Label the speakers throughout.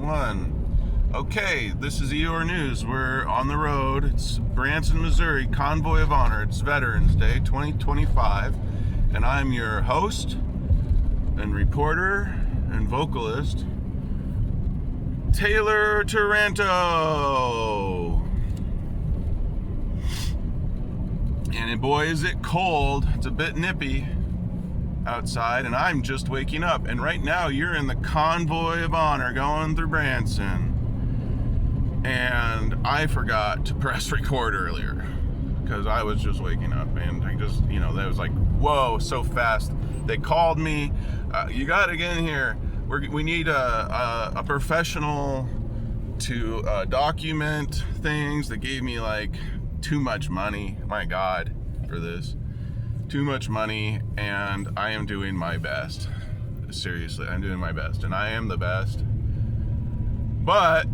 Speaker 1: 1. Okay, this is EOR News. We're on the road. It's Branson, Missouri, Convoy of Honor. It's Veterans Day 2025. And I'm your host and reporter and vocalist, Taylor Taranto. And boy, is it cold. It's a bit nippy outside, and I'm just waking up. And right now, you're in the Convoy of Honor going through Branson. And I forgot to press record earlier because I was just waking up, and I just, that was like, whoa, so fast. They called me. You got to get in here. We need a professional to document things. They gave me like too much money. My God, for this. Too much money, and I am doing my best. Seriously, I'm doing my best, and I am the best. But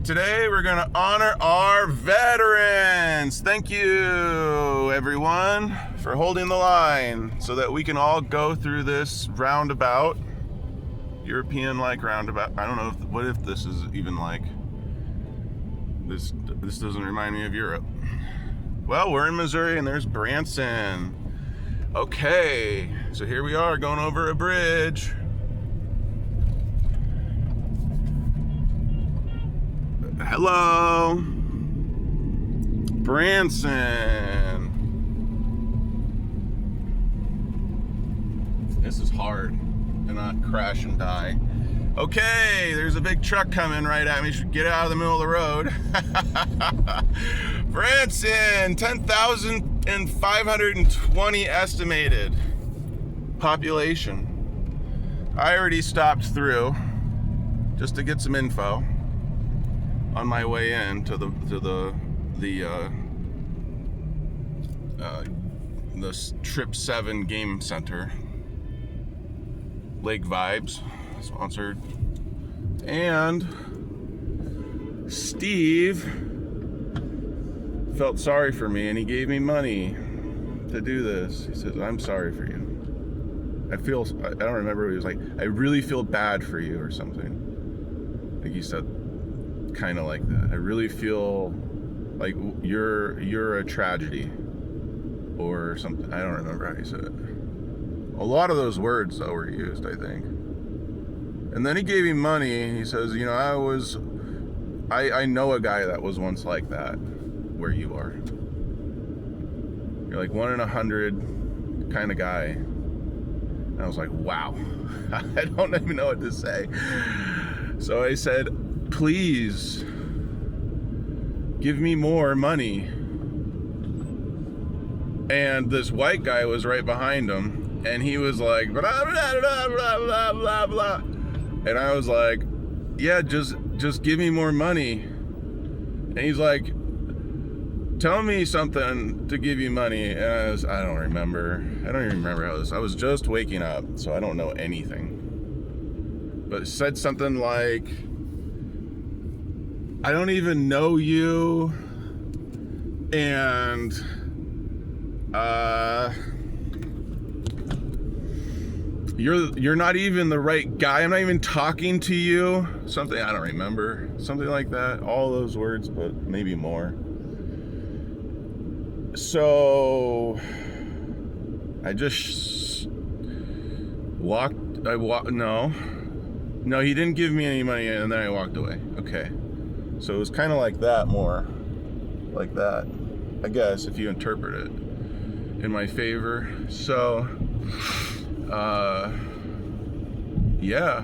Speaker 1: today we're gonna honor our veterans. Thank you, everyone, for holding the line so that we can all go through this roundabout, European-like roundabout. I don't know what if this is even like this. This doesn't remind me of Europe. Well, we're in Missouri, and there's Branson. Okay, so here we are going over a bridge. Hello, Branson. This is hard to not crash and die. Okay, there's a big truck coming right at me. Should get out of the middle of the road. Branson, 10,520 estimated population. I already stopped through just to get some info on my way in to the Trip 7 Game Center. Lake Vibes sponsored, and Steve felt sorry for me, and he gave me money to do this. He says, I'm sorry for you. I don't remember, he was like, I really feel bad for you or something. Like he said, kind of like that. I really feel like you're a tragedy or something. I don't remember how he said it. A lot of those words though were used, I think. And then he gave me money. He says, I know a guy that was once like that, where you are. You're like 1 in 100 kind of guy. And I was like, wow. I don't even know what to say. So I said, please give me more money. And this white guy was right behind him, and he was like, blah, blah, blah, blah, blah, blah, blah. And I was like, yeah, just give me more money. And he's like, tell me something to give you money. And I don't remember. I don't even remember how this. I was just waking up, so I don't know anything. But it said something like, I don't even know you, and you're not even the right guy. I'm not even talking to you. Something, I don't remember. Something like that. All those words, but maybe more. So I just walked. No, he didn't give me any money, and then I walked away. Okay. So it was kind of like that, more like that, I guess, if you interpret it in my favor. So, yeah.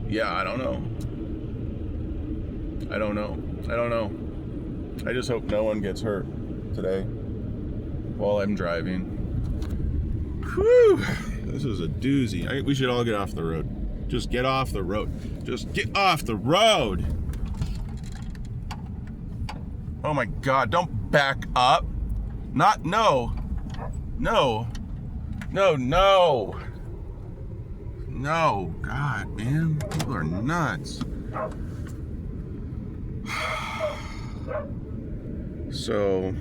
Speaker 1: Yeah, I don't know. I just hope no one gets hurt today while I'm driving. Whew. This is a doozy. We should all get off the road. Just get off the road. Just get off the road. Oh my God, don't back up. No, God, man, people are nuts. So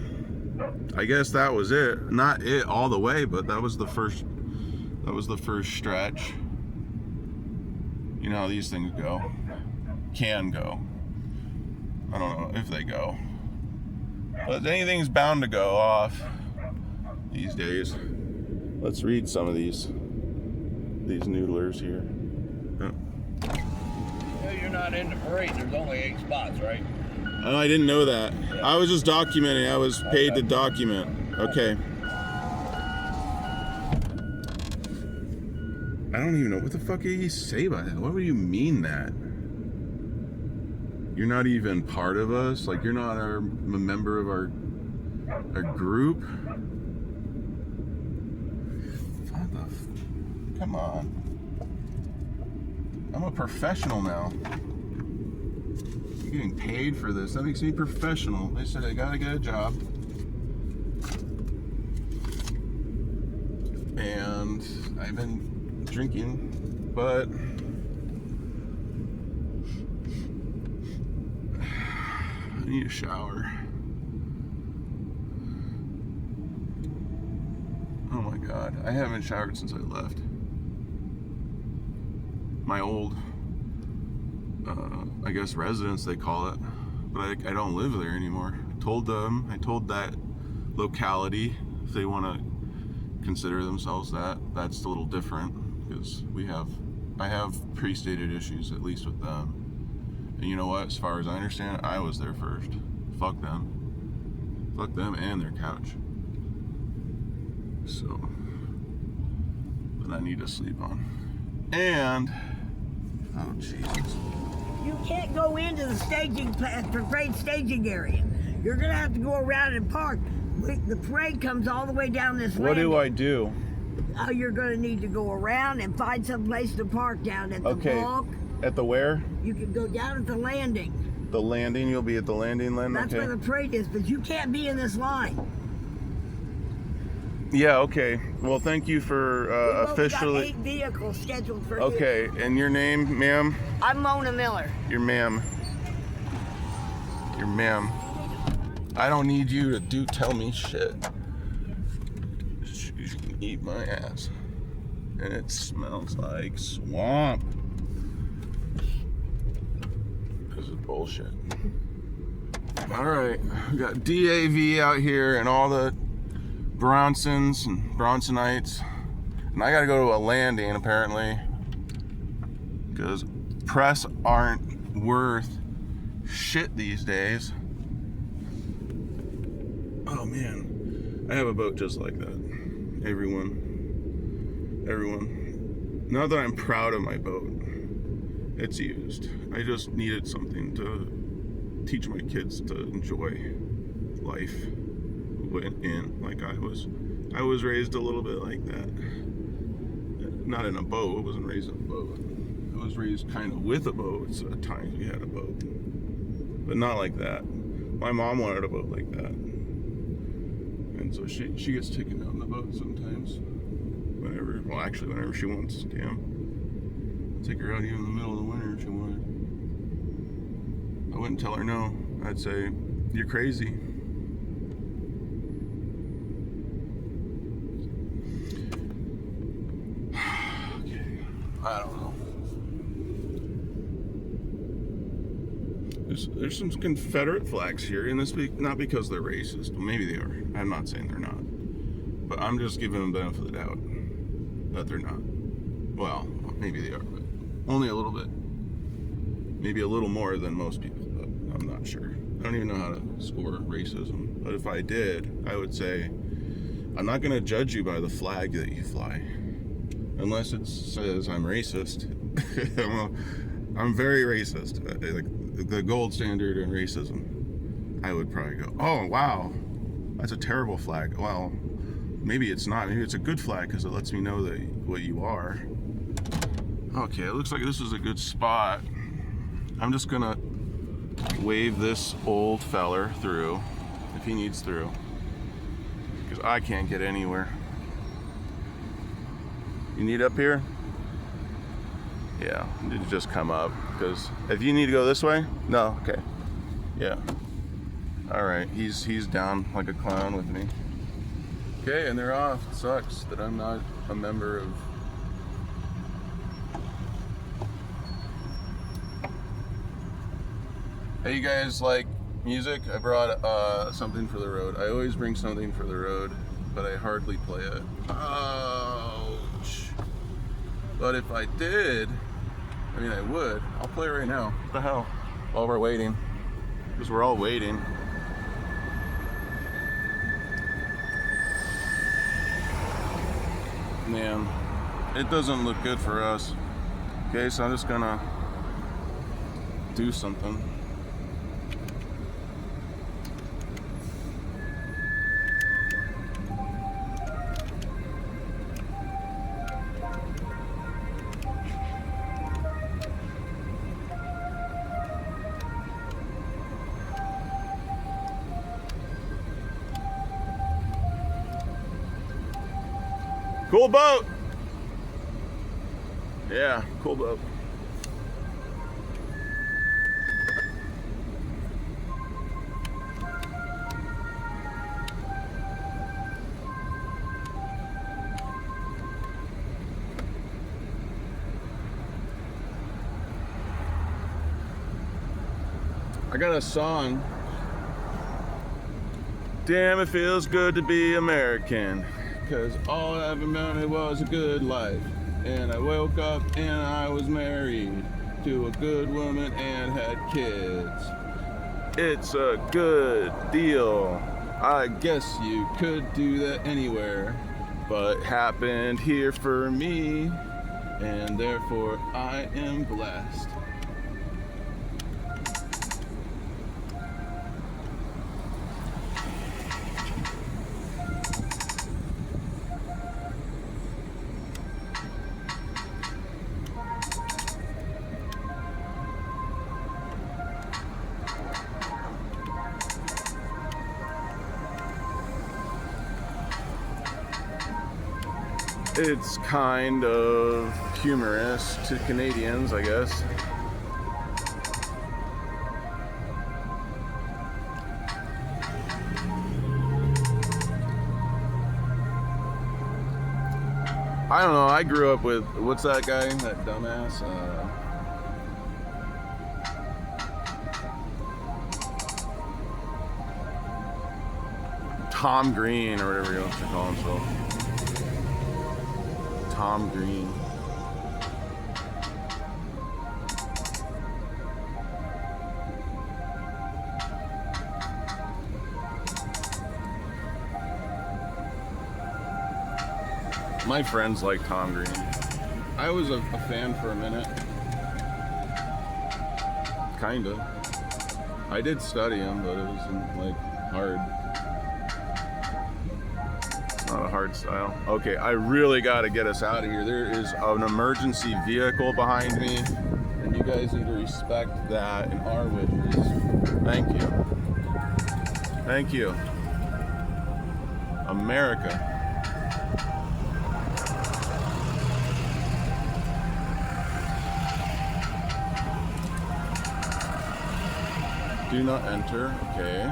Speaker 1: I guess that was it. Not it all the way, but that was the first That was the first stretch. You know how these things go. Can go. I don't know if they go. But anything's bound to go off these days. Let's read some of these noodlers here.
Speaker 2: Yeah, you're not in the parade. There's only 8 spots, right?
Speaker 1: Oh, I didn't know that.
Speaker 2: Yeah.
Speaker 1: I was just documenting. I was paid to document. Okay. I don't even know. What the fuck did he say by that? What do you mean that? You're not even part of us? Like, you're not a member of our group? Come on. I'm a professional now. I'm getting paid for this. That makes me professional. They said I gotta get a job. And I've been drinking, but I need a shower. Oh my God, I haven't showered since I left. My old, I guess residence they call it, but I don't live there anymore. I told that locality, if they want to consider themselves that, that's a little different, because I have pre-stated issues, at least with them. And you know what, as far as I understand, I was there first. Fuck them. Fuck them and their couch. So, but I need to sleep on. And, oh Jesus.
Speaker 3: You can't go into the parade staging area. You're gonna have to go around and park. The parade comes all the way down this
Speaker 1: What do
Speaker 3: landing.
Speaker 1: I do?
Speaker 3: You're gonna need to go around and find some place to park down at the block.
Speaker 1: At the where?
Speaker 3: You can go down at the landing.
Speaker 1: The landing? You'll be at the landing, Len?
Speaker 3: That's
Speaker 1: Okay.
Speaker 3: where the parade is, but you can't be in this line.
Speaker 1: Yeah, okay. Well, thank you for
Speaker 3: We've only
Speaker 1: officially...
Speaker 3: got 8 vehicles scheduled for
Speaker 1: Okay, and your name, ma'am?
Speaker 3: I'm Mona Miller.
Speaker 1: Your ma'am. Your ma'am. I don't need you to tell me shit. You can eat my ass. And it smells like swamp. This is bullshit. Alright, we got DAV out here and all the Bronsons and Bronsonites. And I gotta go to a landing apparently, because press aren't worth shit these days. Oh man, I have a boat just like that. Everyone. Not that I'm proud of my boat. It's used. I just needed something to teach my kids to enjoy life in, like I was raised a little bit like that. Not in a boat. I wasn't raised in a boat. I was raised kind of with a boat. So at times we had a boat, but not like that. My mom wanted a boat like that, and so she gets taken out in the boat sometimes. Whenever she wants. Damn, take her out even in the middle of the winter if she wanted. I wouldn't tell her no. I'd say, you're crazy. I don't know. There's some Confederate flags here, and not because they're racist. Well, maybe they are. I'm not saying they're not, but I'm just giving them the benefit of the doubt that they're not. Well, maybe they are, but only a little bit. Maybe a little more than most people, but I'm not sure. I don't even know how to score racism. But if I did, I would say, I'm not going to judge you by the flag that you fly. Unless it says I'm racist. I'm very racist. Like the gold standard in racism. I would probably go, oh wow, that's a terrible flag. Well, maybe it's not. Maybe it's a good flag because it lets me know that what you are. Okay, it looks like this is a good spot. I'm just gonna wave this old feller through if he needs through, because I can't get anywhere. You need up here? Yeah, you need to just come up, because if you need to go this way, no, okay, yeah. All right, he's down like a clown with me. Okay, and they're off. It sucks that I'm not a member of Hey, you guys like music? I brought something for the road. I always bring something for the road, but I hardly play it. Ouch. But if I did, I mean, I would. I'll play it right now. What the hell? While we're waiting. Because we're all waiting. Man, it doesn't look good for us. Okay, so I'm just gonna do something. Cool boat. Yeah, cool boat. I got a song. Damn, it feels good to be American. Cause all I ever wanted was a good life. And I woke up and I was married to a good woman and had kids. It's a good deal. I guess you could do that anywhere, but happened here for me, and therefore I am blessed. It's kind of humorous to Canadians, I guess. I don't know, I grew up with, what's that guy, that dumbass? Tom Green, or whatever he wants to call himself. Tom Green. My friends like Tom Green. I was a fan for a minute. Kinda. I did study him, but it wasn't like hard. Not a hard style. Okay, I really gotta get us out of here. There is an emergency vehicle behind me, and you guys need to respect that and our wishes. Thank you. Thank you. America. Do not enter. Okay.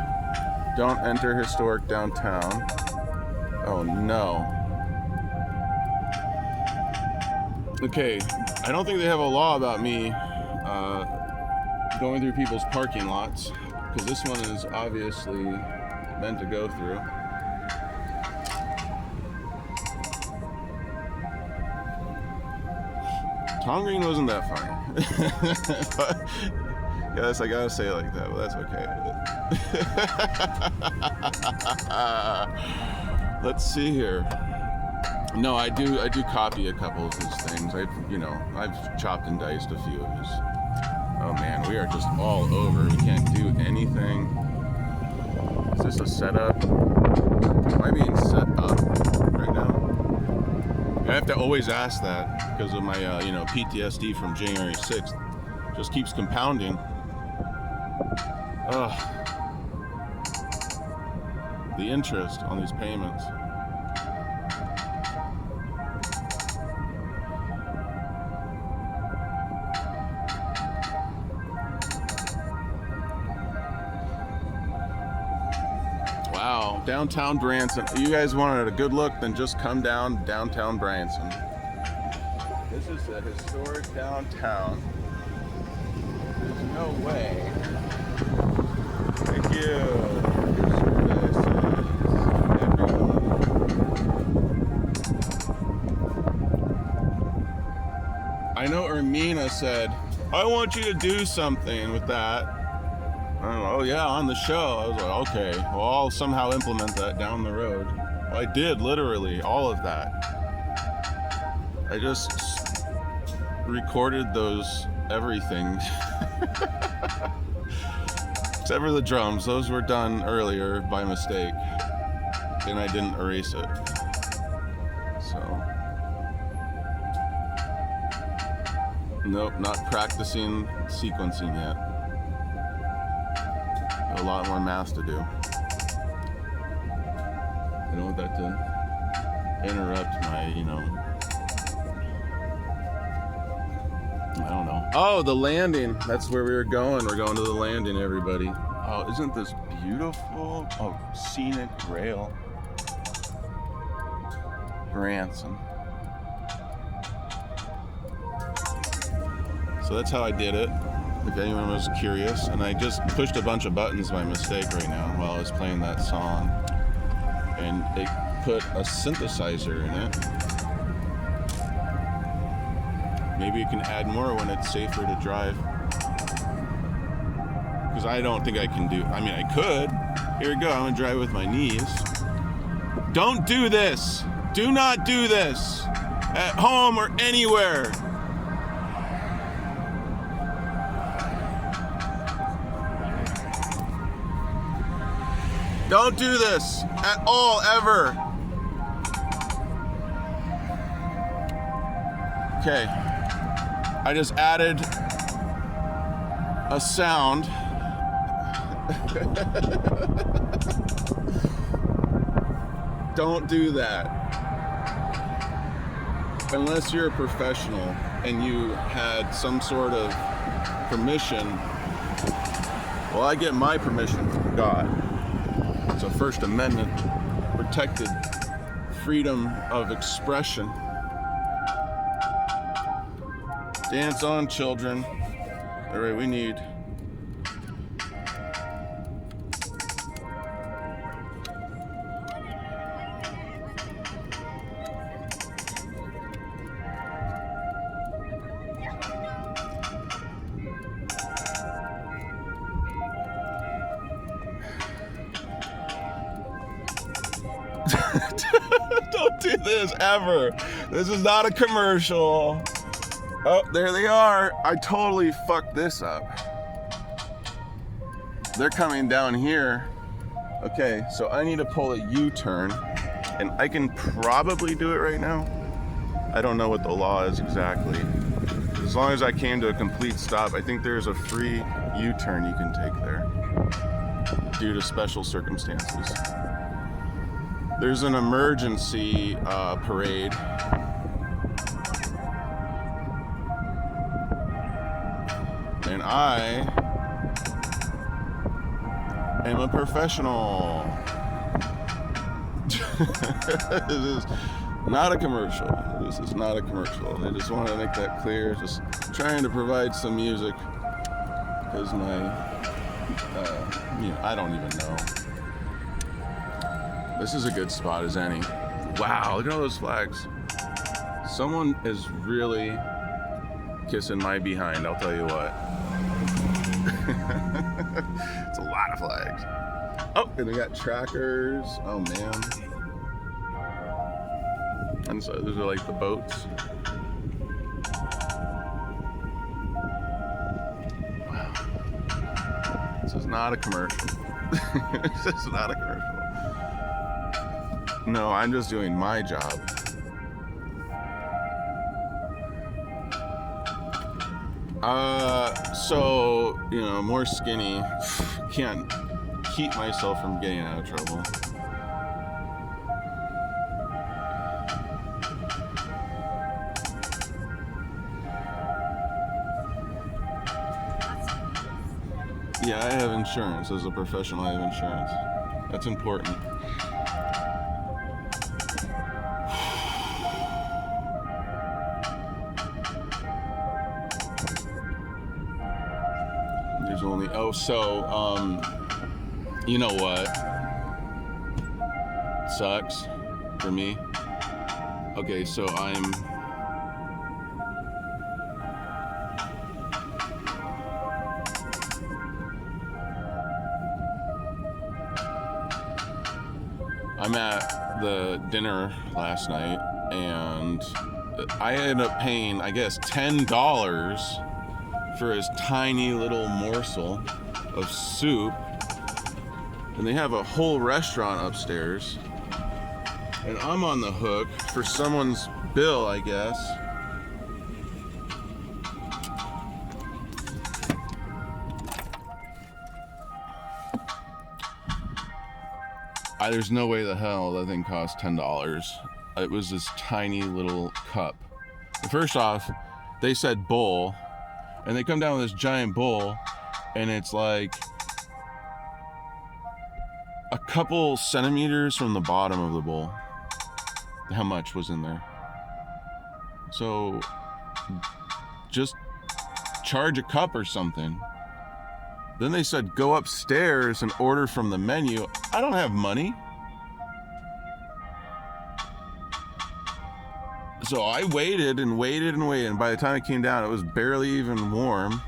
Speaker 1: Don't enter historic downtown. Oh no. Okay, I don't think they have a law about me going through people's parking lots, because this one is obviously meant to go through. Tom Green wasn't that funny. But, yes, I gotta say it like that, but that's okay. Let's see here. No, I do copy a couple of his things. I've chopped and diced a few of his. Oh man, we are just all over. We can't do anything. Is this a setup? Am I being set up right now? I have to always ask that because of my PTSD from January 6th. Just keeps compounding. Ugh. The interest on these payments. Wow, downtown Branson. You guys wanted a good look, then just come down downtown Branson. This is a historic downtown. There's no way Thank you. I know Ermina said, I want you to do something with that. I don't know, oh yeah, on the show. I was like, okay, well, I'll somehow implement that down the road. Well, I did, literally, all of that. I just recorded those everything. Except for the drums, those were done earlier by mistake. And I didn't erase it. So. Nope, not practicing sequencing yet. Got a lot more math to do. I don't want that to interrupt my, I don't know. Oh, the landing. That's where we were going. We're going to the landing, everybody. Oh, isn't this beautiful? Oh, scenic rail. Branson. So that's how I did it, if anyone was curious. And I just pushed a bunch of buttons by mistake right now while I was playing that song. And it put a synthesizer in it. Maybe you can add more when it's safer to drive. Because I don't think I can do, I mean, I could. Here we go, I'm gonna drive with my knees. Don't do this. Do not do this. At home or anywhere. Don't do this at all, ever. Okay. I just added a sound. Don't do that. Unless you're a professional and you had some sort of permission. Well, I get my permission from God. It's a First Amendment protected freedom of expression. Dance on, children. All right, we need. Don't do this ever. This is not a commercial. Oh, there they are. I totally fucked this up. They're coming down here. Okay, so I need to pull a U-turn, and I can probably do it right now. I don't know what the law is exactly. As long as I came to a complete stop, I think there's a free U-turn you can take there due to special circumstances. There's an emergency parade. And I am a professional. This is not a commercial. This is not a commercial. I just want to make that clear. Just trying to provide some music because my, I don't even know. This is a good spot as any. Wow, look at all those flags. Someone is really kissing my behind, I'll tell you what. It's a lot of flags. Oh, and we got trackers. Oh man. And so those are like the boats. Wow. This is not a commercial. This is not a commercial. No, I'm just doing my job. So, more skinny. Can't keep myself from getting out of trouble. Yeah, I have insurance. As a professional, I have insurance. That's important. There's only. Oh, so you know what sucks for me? Okay, so I'm at the dinner last night, and I ended up paying, I guess, $10 for this tiny little morsel of soup, and they have a whole restaurant upstairs, and I'm on the hook for someone's bill, I guess. There's no way the hell that thing cost $10. It was this tiny little cup. First off, they said bowl, and they come down with this giant bowl, and it's like a couple centimeters from the bottom of the bowl. How much was in there? So just charge a cup or something. Then they said go upstairs and order from the menu. I don't have money. So I waited and waited and waited, and by the time it came down, it was barely even warm.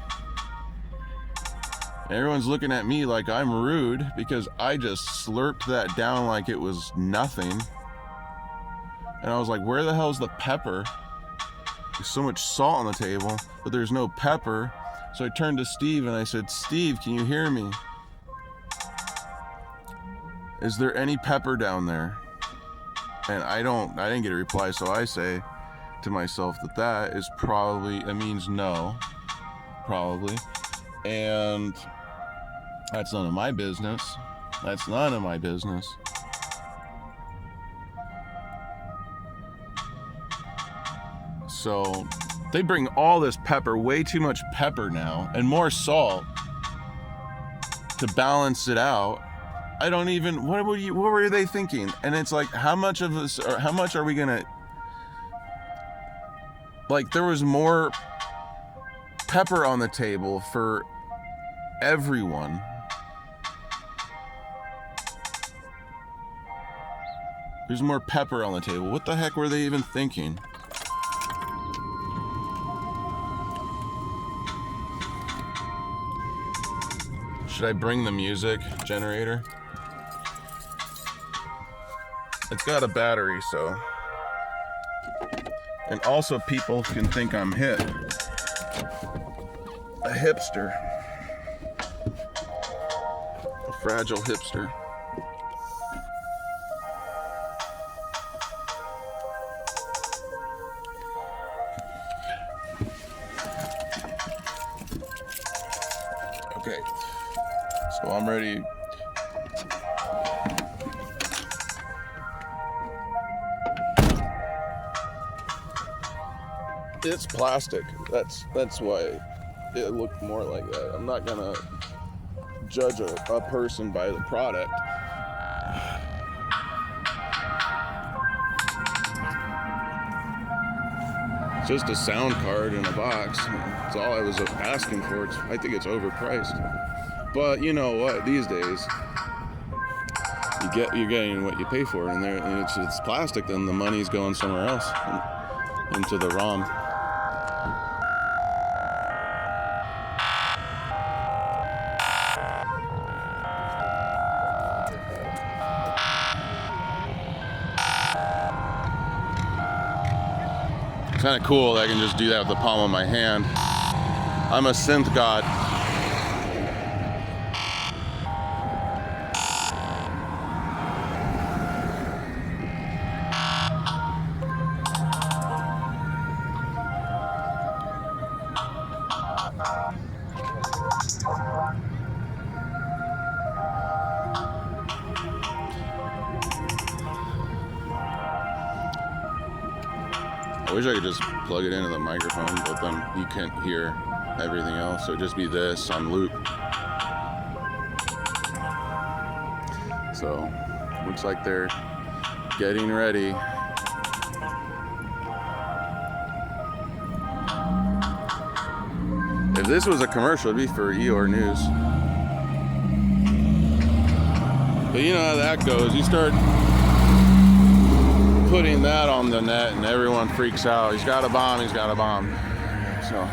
Speaker 1: Everyone's looking at me like I'm rude because I just slurped that down like it was nothing. And I was like, where the hell's the pepper? There's so much salt on the table, but there's no pepper. So I turned to Steve and I said, Steve, can you hear me? Is there any pepper down there? And I didn't get a reply, so I say to myself that means no, probably. And that's none of my business. That's none of my business. So they bring all this pepper, way too much pepper now, and more salt to balance it out. I don't even, what were they thinking? And it's like, how much of this, or how much are we gonna, like, there was more pepper on the table for everyone. There's more pepper on the table. What the heck were they even thinking? Should I bring the music generator? It's got a battery, so. And also people can think I'm hip. A hipster. A fragile hipster. Okay, so I'm ready. It's plastic. That's why it looked more like that. I'm not gonna judge a person by the product. It's just a sound card in a box. That's all I was asking for. I think it's overpriced. But you know what? These days, you're getting what you pay for, and it's plastic. Then the money's going somewhere else, into the ROM. It's kind of cool that I can just do that with the palm of my hand. I'm a synth god. I wish I could just plug it into the microphone, but then you can't hear everything else. So it'd just be this on loop. So looks like they're getting ready. If this was a commercial, it'd be for Eeyore News. But you know how that goes. You start putting that on the net and everyone freaks out. He's got a bomb, he's got a bomb. So